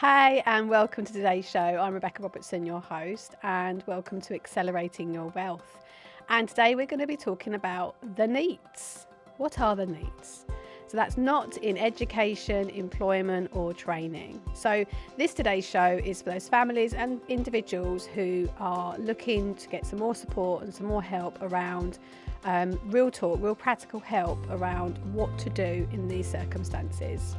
Hi, and welcome to today's show. I'm Rebecca Robertson, your host, and welcome to Accelerating Your Wealth. And today we're going to be talking about the NEETs. What are the NEETs? So that's not in education, employment, or training. So today's show is for those families and individuals who are looking to get some more support and some more help around real talk, real practical help around what to do in these circumstances.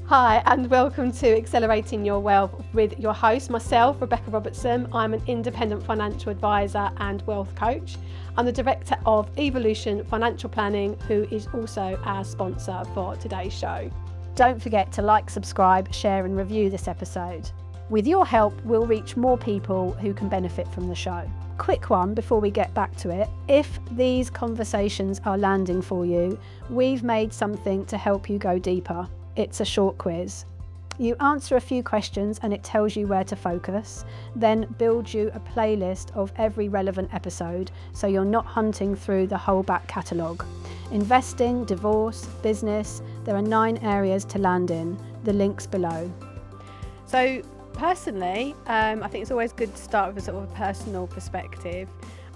Hi, and welcome to Accelerating Your Wealth with your host, myself, Rebecca Robertson. I'm an independent financial advisor and wealth coach. I'm the director of Evolution Financial Planning, who is also our sponsor for today's show. Don't forget to like, subscribe, share and review this episode. With your help, we'll reach more people who can benefit from the show. Quick one before we get back to it. If these conversations are landing for you, we've made something to help you go deeper. It's a short quiz. You answer a few questions and it tells you where to focus, then builds you a playlist of every relevant episode so you're not hunting through the whole back catalogue. Investing, divorce, business, there are 9 areas to land in. The link's below. So personally, I think it's always good to start with a sort of a personal perspective.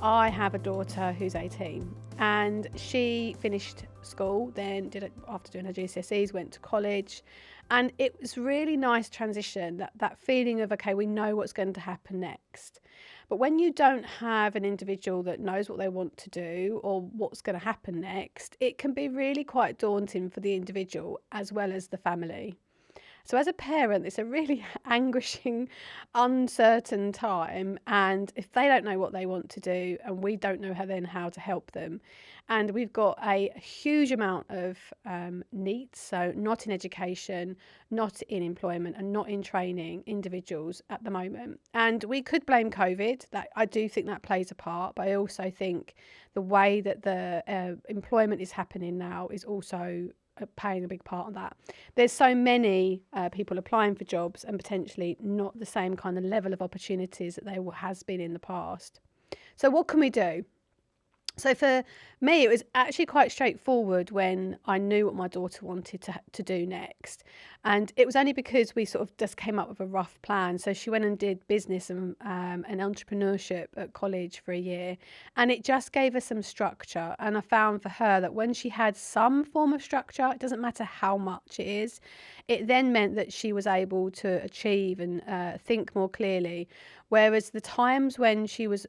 I have a daughter who's 18 and she finished school, then after doing her GCSEs, went to college, and it was really nice transition, that feeling of, okay, we know what's going to happen next. But when you don't have an individual that knows what they want to do or what's going to happen next, it can be really quite daunting for the individual as well as the family. So as a parent, it's a really anguishing, uncertain time. And if they don't know what they want to do and we don't know how to help them, and we've got a huge amount of NEETs, so not in education, not in employment and not in training individuals at the moment. And we could blame COVID. I do think that plays a part, but I also think the way that the employment is happening now is also playing a big part of that. There's so many people applying for jobs and potentially not the same kind of level of opportunities that there has been in the past. So what can we do? So for me, it was actually quite straightforward when I knew what my daughter wanted to do next. And it was only because we sort of just came up with a rough plan. So she went and did business and entrepreneurship at college for a year. And it just gave her some structure. And I found for her that when she had some form of structure, it doesn't matter how much it is, it then meant that she was able to achieve and think more clearly. Whereas the times when she was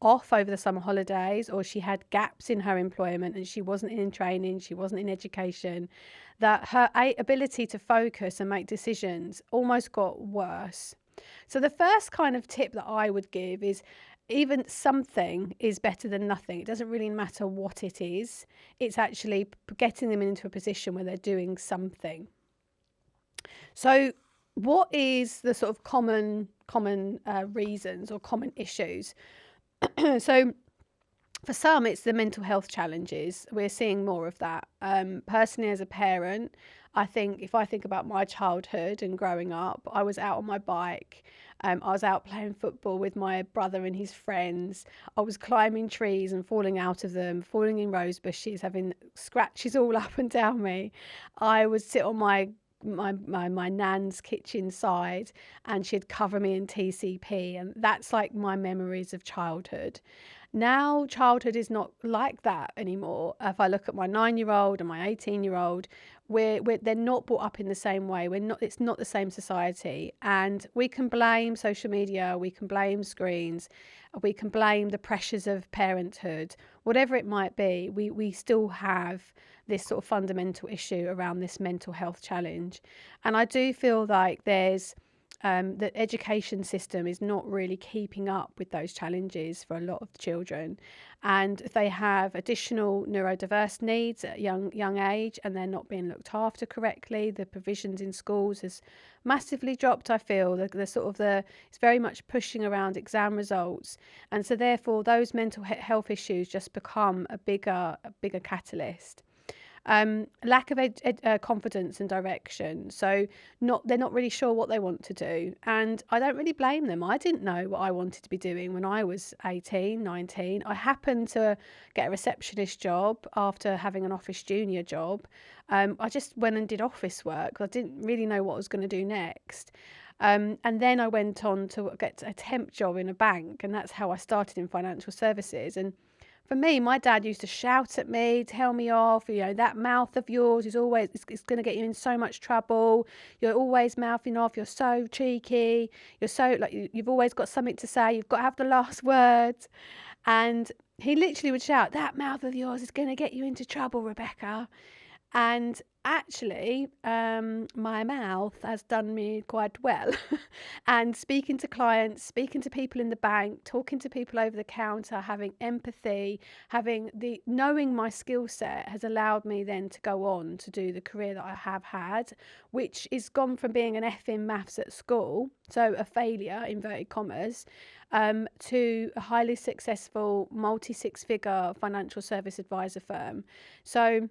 off over the summer holidays or she had gaps in her employment and she wasn't in training, she wasn't in education, that her ability to focus and make decisions almost got worse. So the first kind of tip that I would give is even something is better than nothing. It doesn't really matter what it is. It's actually getting them into a position where they're doing something. So what is the sort of common reasons or common issues? So for some, it's the mental health challenges. We're seeing more of that. Personally, as a parent, I think if I think about my childhood and growing up, I was out on my bike. I was out playing football with my brother and his friends. I was climbing trees and falling out of them, falling in rose bushes, having scratches all up and down me. I would sit on my nan's kitchen side and she'd cover me in TCP, and that's like my memories of childhood. Now childhood is not like that anymore. If I look at my 9-year-old and my 18-year-old, they're not brought up in the same way. It's not the same society, and we can blame social media, we can blame screens, we can blame the pressures of parenthood, whatever it might be. We still have this sort of fundamental issue around this mental health challenge. And I do feel like there's the education system is not really keeping up with those challenges for a lot of children. And if they have additional neurodiverse needs at a young age and they're not being looked after correctly, the provisions in schools has massively dropped, I feel. It's very much pushing around exam results. And so therefore those mental health issues just become a bigger catalyst. Lack of confidence and direction. So they're not really sure what they want to do. And I don't really blame them. I didn't know what I wanted to be doing when I was 18, 19. I happened to get a receptionist job after having an office junior job. I just went and did office work. I didn't really know what I was going to do next. And then I went on to get a temp job in a bank, and that's how I started in financial services. And for me, my dad used to shout at me, tell me off, that mouth of yours is always, it's going to get you in so much trouble. You're always mouthing off. You're so cheeky. You're so, like, you've always got something to say. You've got to have the last word. And he literally would shout, that mouth of yours is going to get you into trouble, Rebecca. And actually, my mouth has done me quite well. And speaking to clients, speaking to people in the bank, talking to people over the counter, having empathy, knowing my skill set has allowed me then to go on to do the career that I have had, which is gone from being an F in maths at school, so a failure, inverted commas, to a highly successful multi-six-figure financial service advisor firm. So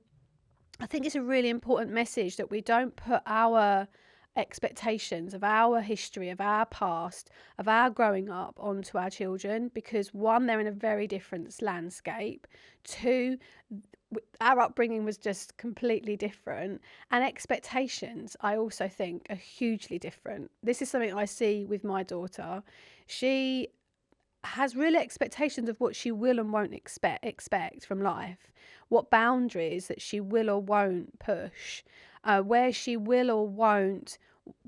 I think it's a really important message that we don't put our expectations of our history, of our past, of our growing up onto our children, because one, they're in a very different landscape. Two, our upbringing was just completely different, and expectations, I also think, are hugely different. This is something I see with my daughter. She has real expectations of what she will and won't expect from life, what boundaries that she will or won't push, where she will or won't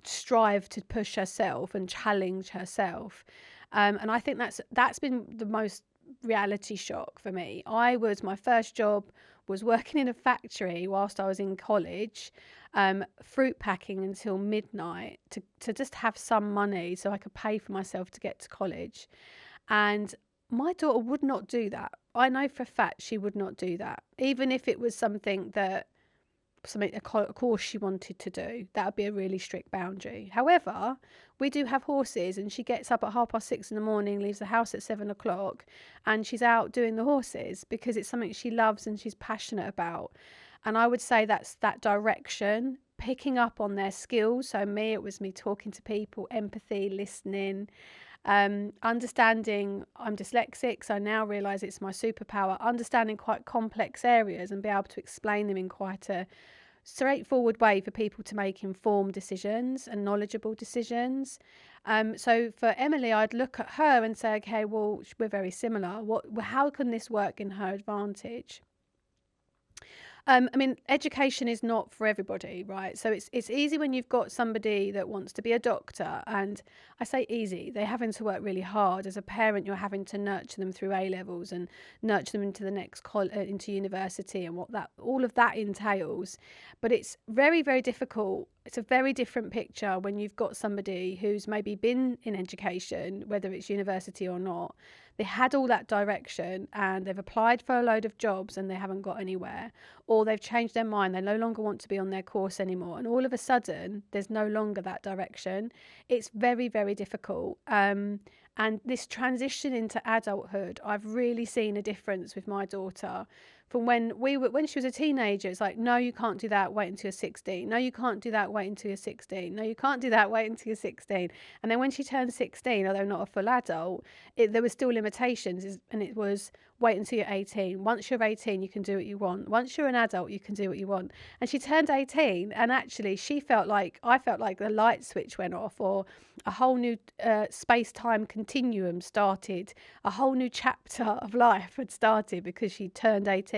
strive to push herself and challenge herself. And I think that's been the most reality shock for me. My first job was working in a factory whilst I was in college, fruit packing until midnight to just have some money so I could pay for myself to get to college. And my daughter would not do that. I know for a fact she would not do that. Even if it was a course she wanted to do, that would be a really strict boundary. However, we do have horses, and she gets up at 6:30 in the morning, leaves the house at 7:00, and she's out doing the horses because it's something she loves and she's passionate about. And I would say that's that direction, picking up on their skills. So it was me talking to people, empathy, listening, understanding. I'm dyslexic, so I now realise it's my superpower, understanding quite complex areas and be able to explain them in quite a straightforward way for people to make informed decisions and knowledgeable decisions. So for Emily, I'd look at her and say, okay, well, we're very similar. How can this work in her advantage? I mean, education is not for everybody, right? So it's easy when you've got somebody that wants to be a doctor, and I say easy, they're having to work really hard. As a parent, you're having to nurture them through A levels and nurture them into the next into university and all of that entails. But it's very, very difficult. It's a very different picture when you've got somebody who's maybe been in education, whether it's university or not. They had all that direction and they've applied for a load of jobs and they haven't got anywhere, or they've changed their mind, they no longer want to be on their course anymore, and all of a sudden there's no longer that direction. It's very, very difficult. And this transition into adulthood, I've really seen a difference with my daughter. From when she was a teenager, it's like, no, you can't do that, wait until you're 16. No, you can't do that, wait until you're 16. No, you can't do that, wait until you're 16. And then when she turned 16, although not a full adult, there were still limitations, and it was wait until you're 18. Once you're 18, you can do what you want. Once you're an adult, you can do what you want. And she turned 18, and actually I felt like the light switch went off, or a whole new space-time continuum started. A whole new chapter of life had started because she turned 18.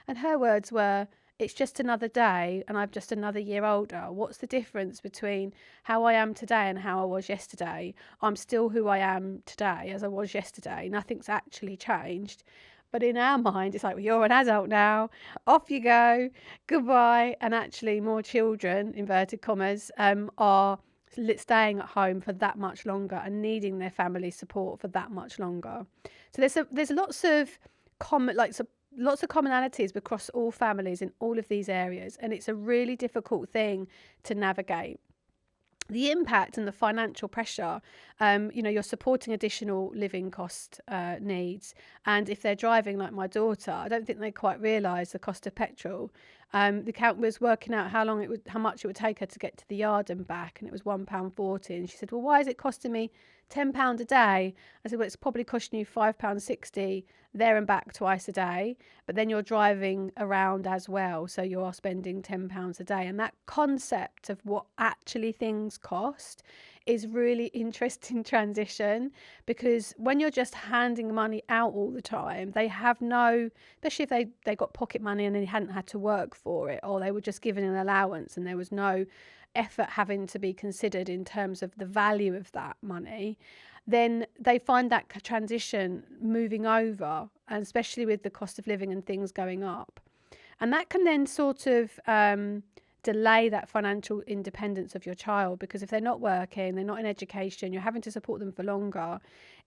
And her words were, it's just another day and I'm just another year older. What's the difference between how I am today and how I was yesterday? I'm still who I am today as I was yesterday. Nothing's actually changed. But in our mind, it's like, well, you're an adult now, off you go, goodbye. And actually more children, inverted commas, are staying at home for that much longer and needing their family support for that much longer. So there's lots of commonalities across all families in all of these areas, and it's a really difficult thing to navigate. The impact and the financial pressure, you're supporting additional living cost needs. And if they're driving like my daughter, I don't think they quite realise the cost of petrol. The account was working out how much it would take her to get to the yard and back, and it was £1.40. And she said, well, why is it costing me £10 a day? I said, well, it's probably costing you £5.60 there and back twice a day. but then you're driving around as well, so you are spending £10 a day. And that concept of what actually things cost is really interesting transition, because when you're just handing money out all the time, they have no, especially if they got pocket money and they hadn't had to work for it, or they were just given an allowance and there was no effort having to be considered in terms of the value of that money, then they find that transition moving over, and especially with the cost of living and things going up. And that can then sort of delay that financial independence of your child, because if they're not working, they're not in education, you're having to support them for longer.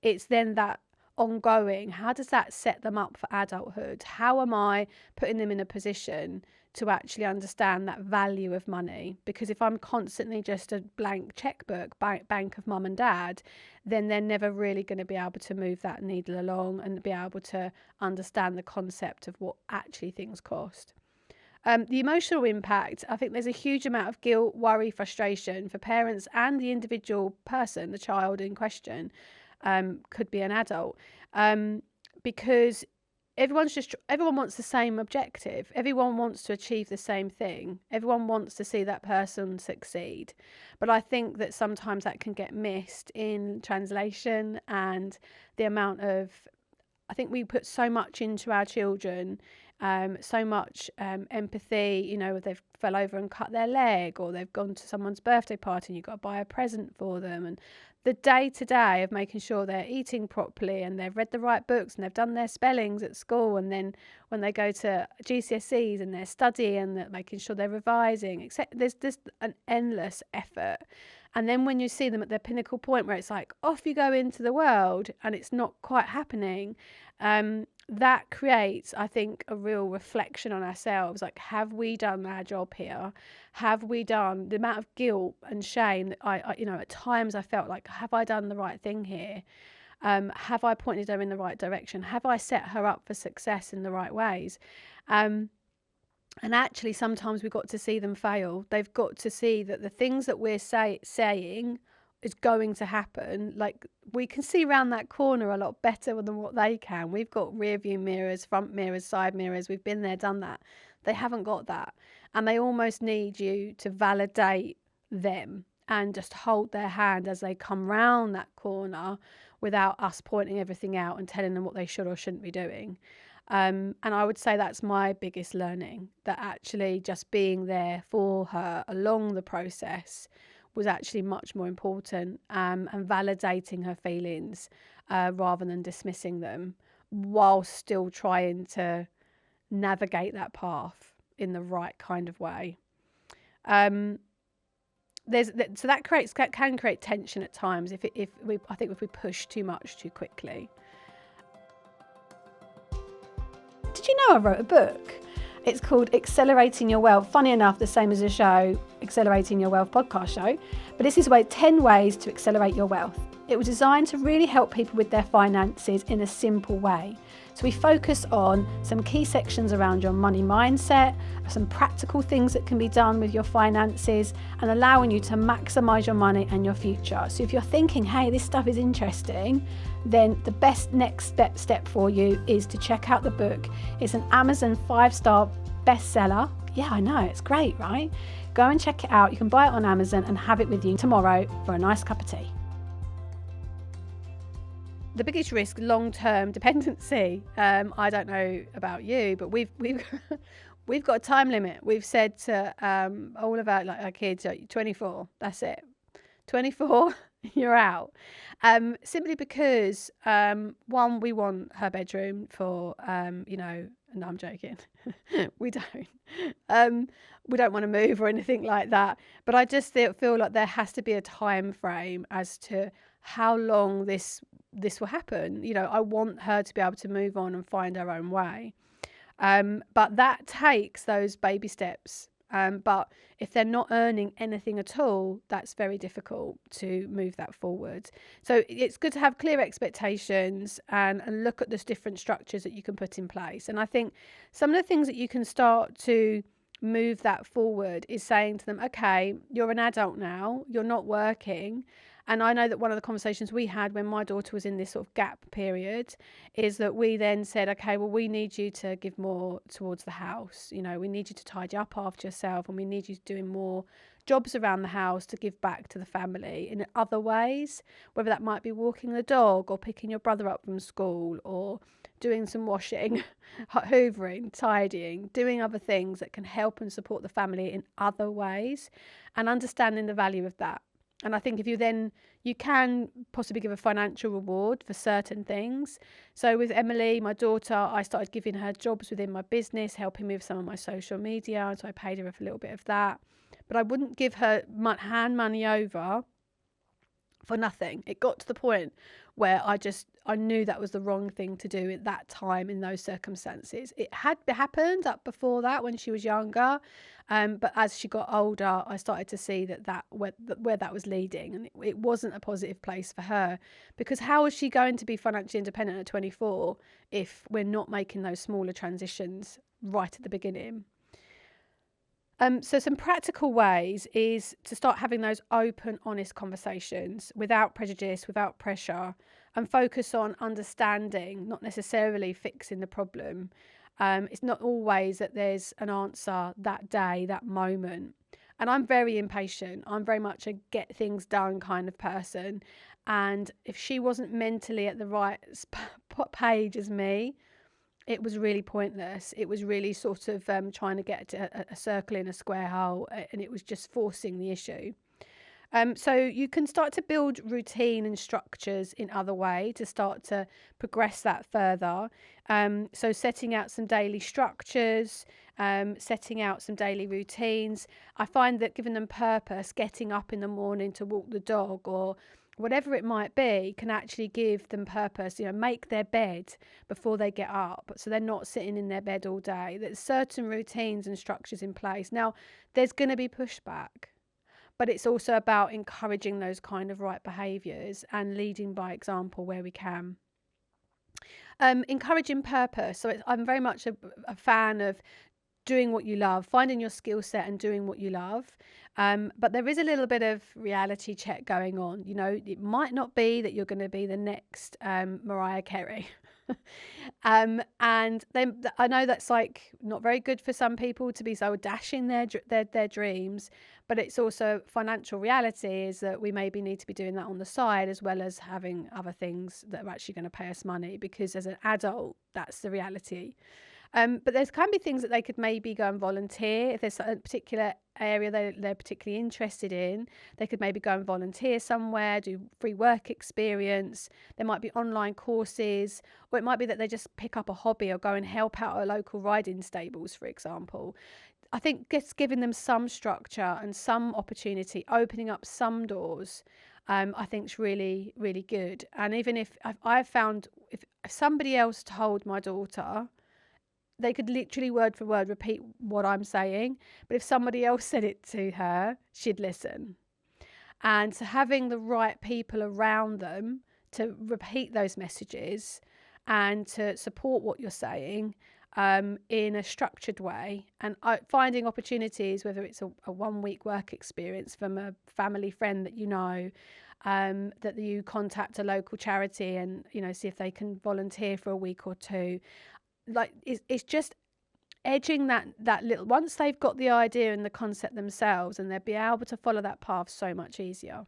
It's then that ongoing, how does that set them up for adulthood? How am I putting them in a position to actually understand that value of money? Because if I'm constantly just a blank checkbook, bank of mum and dad, then they're never really going to be able to move that needle along and be able to understand the concept of what actually things cost. The emotional impact, I think there's a huge amount of guilt, worry, frustration for parents and the individual person, the child in question, could be an adult, because everyone wants the same objective. Everyone wants to achieve the same thing. Everyone wants to see that person succeed. But I think that sometimes that can get missed in translation, and the amount of, I think we put so much into our children, so much empathy, you know, they've fell over and cut their leg, or they've gone to someone's birthday party and you've got to buy a present for them, and the day-to-day of making sure they're eating properly and they've read the right books and they've done their spellings at school, and then when they go to GCSEs and they're studying and they're making sure they're revising, except there's just an endless effort. And then when you see them at their pinnacle point where it's like, off you go into the world, and it's not quite happening, that creates, I think, a real reflection on ourselves. Like, have we done our job here? Have we done the amount of guilt and shame that I you know, at times I felt like, have I done the right thing here? Have I pointed her in the right direction? Have I set her up for success in the right ways? And actually, sometimes we've got to see them fail. They've got to see that the things that we're saying is going to happen. Like, we can see around that corner a lot better than what they can. We've got rear view mirrors, front mirrors, side mirrors. We've been there, done that. They haven't got that. And they almost need you to validate them and just hold their hand as they come round that corner without us pointing everything out and telling them what they should or shouldn't be doing. And I would say that's my biggest learning, that actually just being there for her along the process was actually much more important, and validating her feelings rather than dismissing them, while still trying to navigate that path in the right kind of way. So that can create tension at times if we push too much too quickly. Did you know I wrote a book? It's called Accelerating Your Wealth. Funny enough, the same as the show, Accelerating Your Wealth podcast show. But this is 10 ways to accelerate your wealth. It was designed to really help people with their finances in a simple way. So we focus on some key sections around your money mindset, some practical things that can be done with your finances, and allowing you to maximize your money and your future. So if you're thinking, hey, this stuff is interesting, then the best next step for you is to check out the book. It's an Amazon 5-star bestseller. Yeah, I know, it's great, right? Go and check it out. You can buy it on Amazon and have it with you tomorrow for a nice cup of tea. The biggest risk, long-term dependency. I don't know about you, but we've we've got a time limit. We've said to all of our kids, 24. That's it. 24, you're out. Simply because one, we want her bedroom for no, I'm joking. We don't. We don't want to move or anything like that. But I just feel like there has to be a time frame as to how long this will happen. You know, I want her to be able to move on and find her own way. But that takes those baby steps. But if they're not earning anything at all, that's very difficult to move that forward. So it's good to have clear expectations and look at the different structures that you can put in place. And I think some of the things that you can start to move that forward is saying to them, okay, you're an adult now, you're not working, And I know that one of the conversations we had when my daughter was in this sort of gap period is that we then said, okay, well, we need you to give more towards the house. You know, we need you to tidy up after yourself, and we need you doing more jobs around the house to give back to the family in other ways, whether that might be walking the dog or picking your brother up from school or doing some washing, hoovering, tidying, doing other things that can help and support the family in other ways, and understanding the value of that. And I think if you can possibly give a financial reward for certain things. So with Emily, my daughter, I started giving her jobs within my business, helping me with some of my social media. And so I paid her for a little bit of that. But I wouldn't give her hand money over for nothing. It got to the point where I knew that was the wrong thing to do at that time in those circumstances. It had happened up before that when she was younger, but as she got older, I started to see where that was leading, and it wasn't a positive place for her, because how is she going to be financially independent at 24 if we're not making those smaller transitions right at the beginning? So some practical ways is to start having those open, honest conversations without prejudice, without pressure, and focus on understanding, not necessarily fixing the problem. It's not always that there's an answer that day, that moment. And I'm very impatient. I'm very much a get things done kind of person. And if she wasn't mentally at the right page as me, it was really pointless. It was really sort of trying to get a circle in a square hole, and it was just forcing the issue. So you can start to build routine and structures in other way to start to progress that further. So setting out some daily structures, setting out some daily routines. I find that giving them purpose, getting up in the morning to walk the dog or whatever it might be, can actually give them purpose. You know, make their bed before they get up, so they're not sitting in their bed all day. There's certain routines and structures in place. Now, there's going to be pushback, but it's also about encouraging those kind of right behaviours and leading by example where we can. Encouraging purpose. So I'm very much a fan of doing what you love, finding your skill set and doing what you love. But there is a little bit of reality check going on. You know, it might not be that you're going to be the next Mariah Carey. And then I know that's like not very good for some people to be so dashing their dreams, but it's also financial reality is that we maybe need to be doing that on the side as well as having other things that are actually going to pay us money, because as an adult, that's the reality. But there can be things that they could maybe go and volunteer. If there's a particular area they're particularly interested in, they could maybe go and volunteer somewhere, do free work experience. There might be online courses, or it might be that they just pick up a hobby or go and help out at local riding stables, for example. I think just giving them some structure and some opportunity, opening up some doors, I think is really, really good. And even if I've found if somebody else told my daughter, they could literally word for word repeat what I'm saying, but if somebody else said it to her, she'd listen. And so having the right people around them to repeat those messages and to support what you're saying in a structured way, and finding opportunities, whether it's a 1 week work experience from a family friend that you know, that you contact a local charity and, you know, see if they can volunteer for a week or two. Like it's just edging that little, once they've got the idea and the concept themselves, and they'll be able to follow that path so much easier.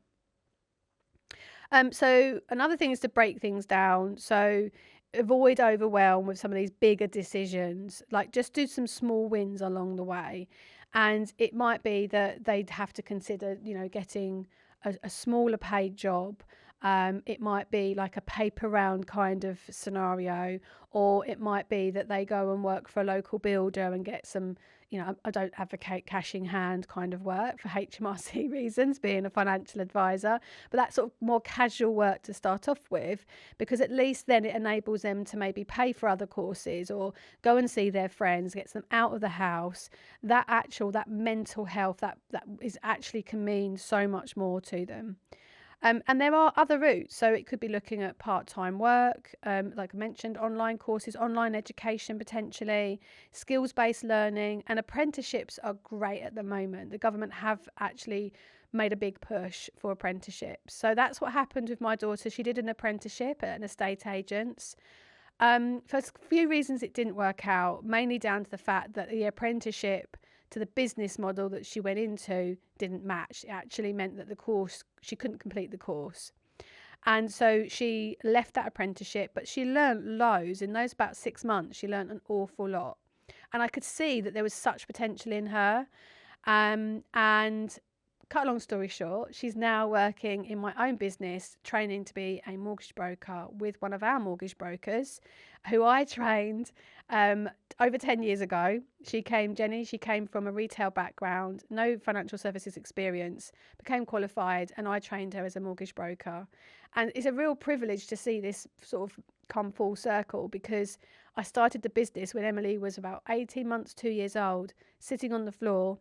So another thing is to break things down. So avoid overwhelm with some of these bigger decisions. Like just do some small wins along the way, and it might be that they'd have to consider, you know, getting a smaller paid job. It might be like a paper round kind of scenario, or it might be that they go and work for a local builder and get some, you know, I don't advocate cash in hand kind of work for HMRC reasons, being a financial advisor, but that sort of more casual work to start off with, because at least then it enables them to maybe pay for other courses or go and see their friends, gets them out of the house. That mental health, that is actually can mean so much more to them. And there are other routes. So it could be looking at part-time work, like I mentioned, online courses, online education potentially, skills-based learning, and apprenticeships are great at the moment. The government have actually made a big push for apprenticeships. So that's what happened with my daughter. She did an apprenticeship at an estate agent's. For a few reasons it didn't work out, mainly down to the fact that the apprenticeship to the business model that she went into didn't match. It actually meant that the course, she couldn't complete the course. And so she left that apprenticeship, but she learnt loads. In those about 6 months, she learnt an awful lot. And I could see that there was such potential in her. And cut a long story short, she's now working in my own business, training to be a mortgage broker with one of our mortgage brokers, who I trained over 10 years ago. She came from a retail background, no financial services experience, became qualified, and I trained her as a mortgage broker. And it's a real privilege to see this sort of come full circle, because I started the business when Emily was about 18 months, 2 years old, sitting on the floor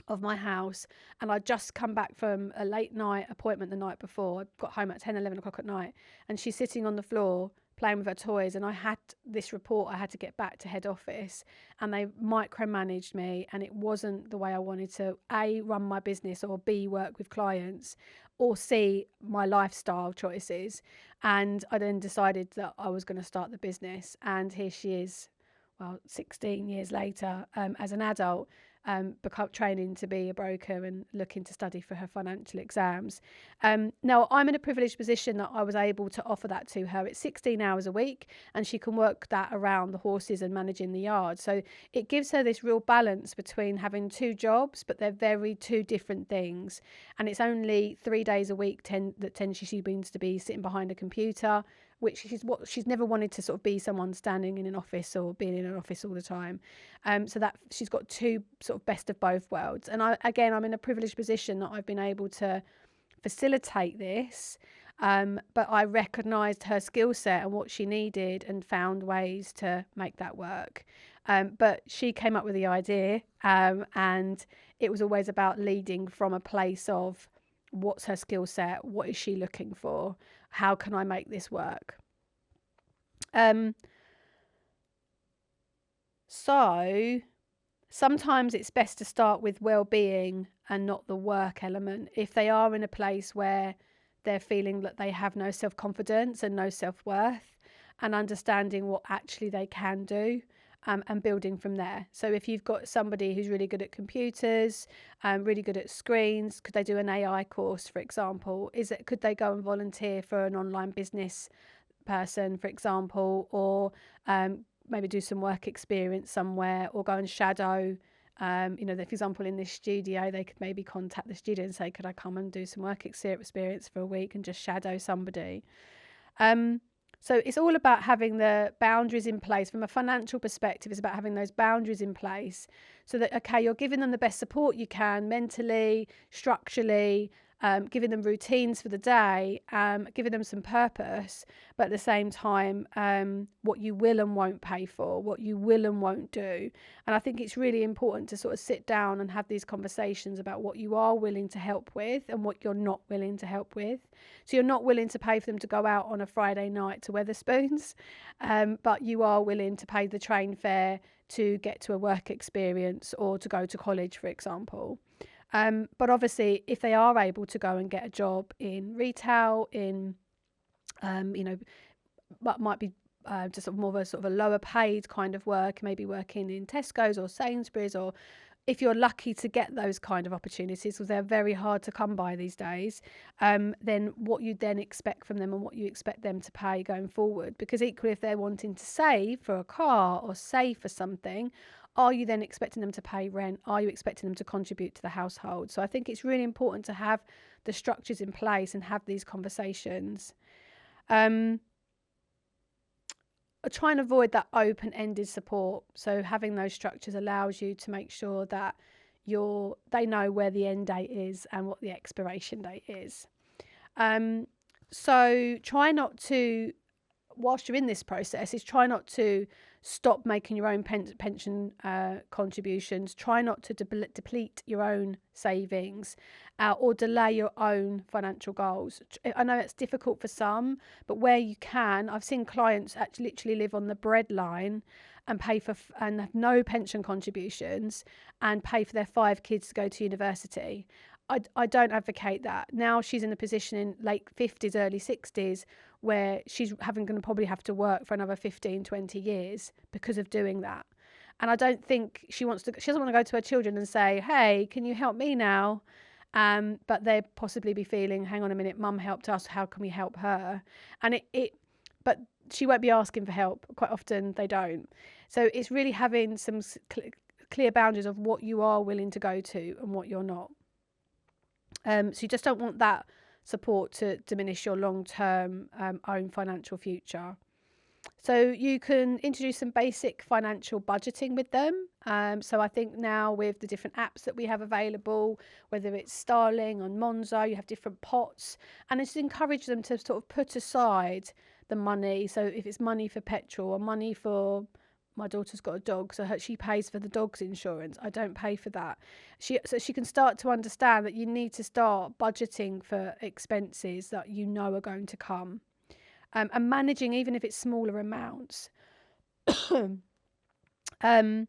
of my house, and I'd just come back from a late night appointment the night before. I got home at 10, 11 o'clock at night, and she's sitting on the floor playing with her toys, and I had this report I had to get back to head office, and they micromanaged me, and it wasn't the way I wanted to A, run my business, or B, work with clients, or C, my lifestyle choices. And I then decided that I was going to start the business, and here she is, well, 16 years later, as an adult, training to be a broker and looking to study for her financial exams. Now, I'm in a privileged position that I was able to offer that to her. It's 16 hours a week, and she can work that around the horses and managing the yard. So it gives her this real balance between having two jobs, but they're very two different things. And it's only 3 days a week that she means to be sitting behind a computer, which is what she's never wanted to sort of be, someone standing in an office or being in an office all the time. So that she's got two sort of best of both worlds. And I'm in a privileged position that I've been able to facilitate this. But I recognised her skill set and what she needed and found ways to make that work. But she came up with the idea, and it was always about leading from a place of what's her skill set, what is she looking for, how can I make this work? So sometimes it's best to start with well-being and not the work element. If they are in a place where they're feeling that they have no self-confidence and no self-worth, and understanding what actually they can do, and building from there. So if you've got somebody who's really good at computers, really good at screens, could they do an AI course, for example? Could they go and volunteer for an online business person, for example, or maybe do some work experience somewhere, or go and shadow. For example, in this studio, they could maybe contact the studio and say, could I come and do some work experience for a week and just shadow somebody? So it's all about having the boundaries in place. From a financial perspective, it's about having those boundaries in place so that, okay, you're giving them the best support you can mentally, structurally, giving them routines for the day, giving them some purpose, but at the same time, what you will and won't pay for, what you will and won't do. And I think it's really important to sort of sit down and have these conversations about what you are willing to help with and what you're not willing to help with. So you're not willing to pay for them to go out on a Friday night to Wetherspoons, but you are willing to pay the train fare to get to a work experience or to go to college, for example. But obviously, if they are able to go and get a job in retail, what might be just sort of more of a sort of a lower paid kind of work, maybe working in Tesco's or Sainsbury's, or if you're lucky to get those kind of opportunities, because they're very hard to come by these days, then what you then expect from them and what you expect them to pay going forward. Because equally, if they're wanting to save for a car or save for something, are you then expecting them to pay rent? Are you expecting them to contribute to the household? So I think it's really important to have the structures in place and have these conversations. Try and avoid that open-ended support. So having those structures allows you to make sure that they know where the end date is and what the expiration date is. So try not to, whilst you're in this process, try not to Stop making your own pension contributions. Try not to deplete your own savings or delay your own financial goals. I know it's difficult for some, but where you can, I've seen clients actually literally live on the breadline and and have no pension contributions and pay for their 5 kids to go to university. I don't advocate that. Now she's in a position in late 50s, early 60s, where she's going to probably have to work for another 15, 20 years because of doing that. And I don't think she doesn't want to go to her children and say, hey, can you help me now? But they'd possibly be feeling, hang on a minute, mum helped us, how can we help her? And but she won't be asking for help. Quite often they don't. So it's really having some clear boundaries of what you are willing to go to and what you're not. So you just don't want that support to diminish your long-term own financial future. So you can introduce some basic financial budgeting with them. So I think now with the different apps that we have available, whether it's Starling or Monzo, you have different pots, and just encourage them to sort of put aside the money. So if it's money for petrol or money for, my daughter's got a dog, so she pays for the dog's insurance. I don't pay for that. So she can start to understand that you need to start budgeting for expenses that you know are going to come, and managing even if it's smaller amounts. And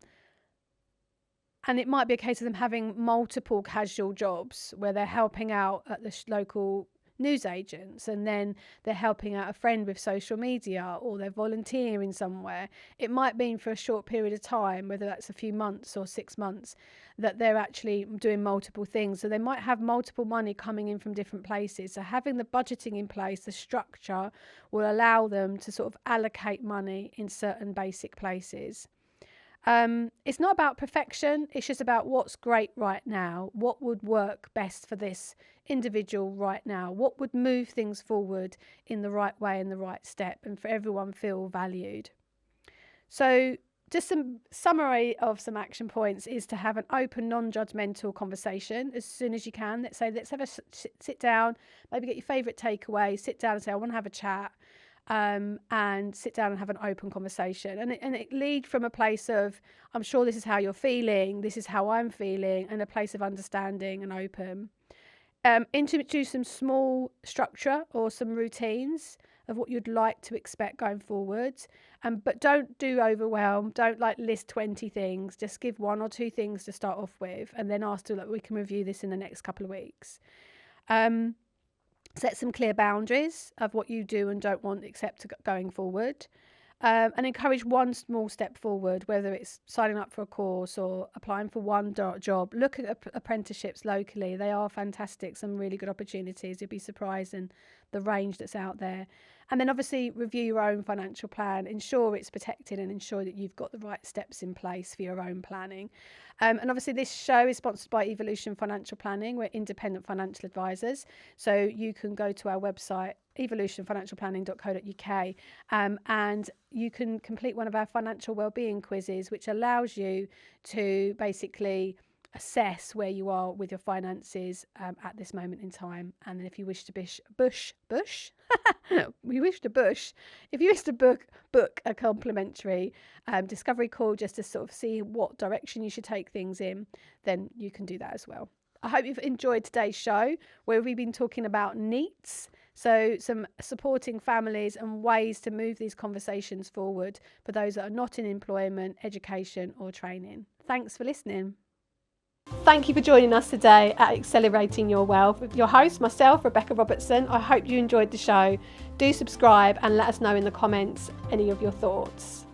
it might be a case of them having multiple casual jobs where they're helping out at the local newsagents, and then they're helping out a friend with social media, or they're volunteering somewhere. It might mean for a short period of time, whether that's a few months or 6 months, that they're actually doing multiple things. So they might have multiple money coming in from different places. So having the budgeting in place, the structure, will allow them to sort of allocate money in certain basic places. It's not about perfection, it's just about what's great right now, what would work best for this individual right now, what would move things forward in the right way and the right step, and for everyone feel valued. So just some summary of some action points is to have an open, non-judgmental conversation as soon as you can. Let's have a sit down, maybe get your favourite takeaway, sit down and say, I want to have a chat. And sit down and have an open conversation, and it lead from a place of, I'm sure this is how you're feeling, this is how I'm feeling, and a place of understanding and open. Introduce some small structure or some routines of what you'd like to expect going forward, but don't do overwhelm. Don't list 20 things. Just give 1 or 2 things to start off with, and then ask we can review this in the next couple of weeks. Set some clear boundaries of what you do and don't want accept going forward, and encourage one small step forward, whether it's signing up for a course or applying for one job. Look at apprenticeships locally. They are fantastic, some really good opportunities. You'll be surprised in the range that's out there. And then obviously review your own financial plan, ensure it's protected, and ensure that you've got the right steps in place for your own planning. And obviously this show is sponsored by Evolution Financial Planning. We're independent financial advisors. So you can go to our website, evolutionfinancialplanning.co.uk, and you can complete one of our financial wellbeing quizzes, which allows you to basically assess where you are with your finances at this moment in time. And then if you wish to book a complimentary discovery call just to sort of see what direction you should take things in, then you can do that as well. I hope you've enjoyed today's show, where we've been talking about NEETs, so some supporting families and ways to move these conversations forward for those that are not in employment, education or training. Thanks for listening. Thank you for joining us today at Accelerating Your Wealth with your host, myself, Rebecca Robertson. I hope you enjoyed the show. Do subscribe and let us know in the comments any of your thoughts.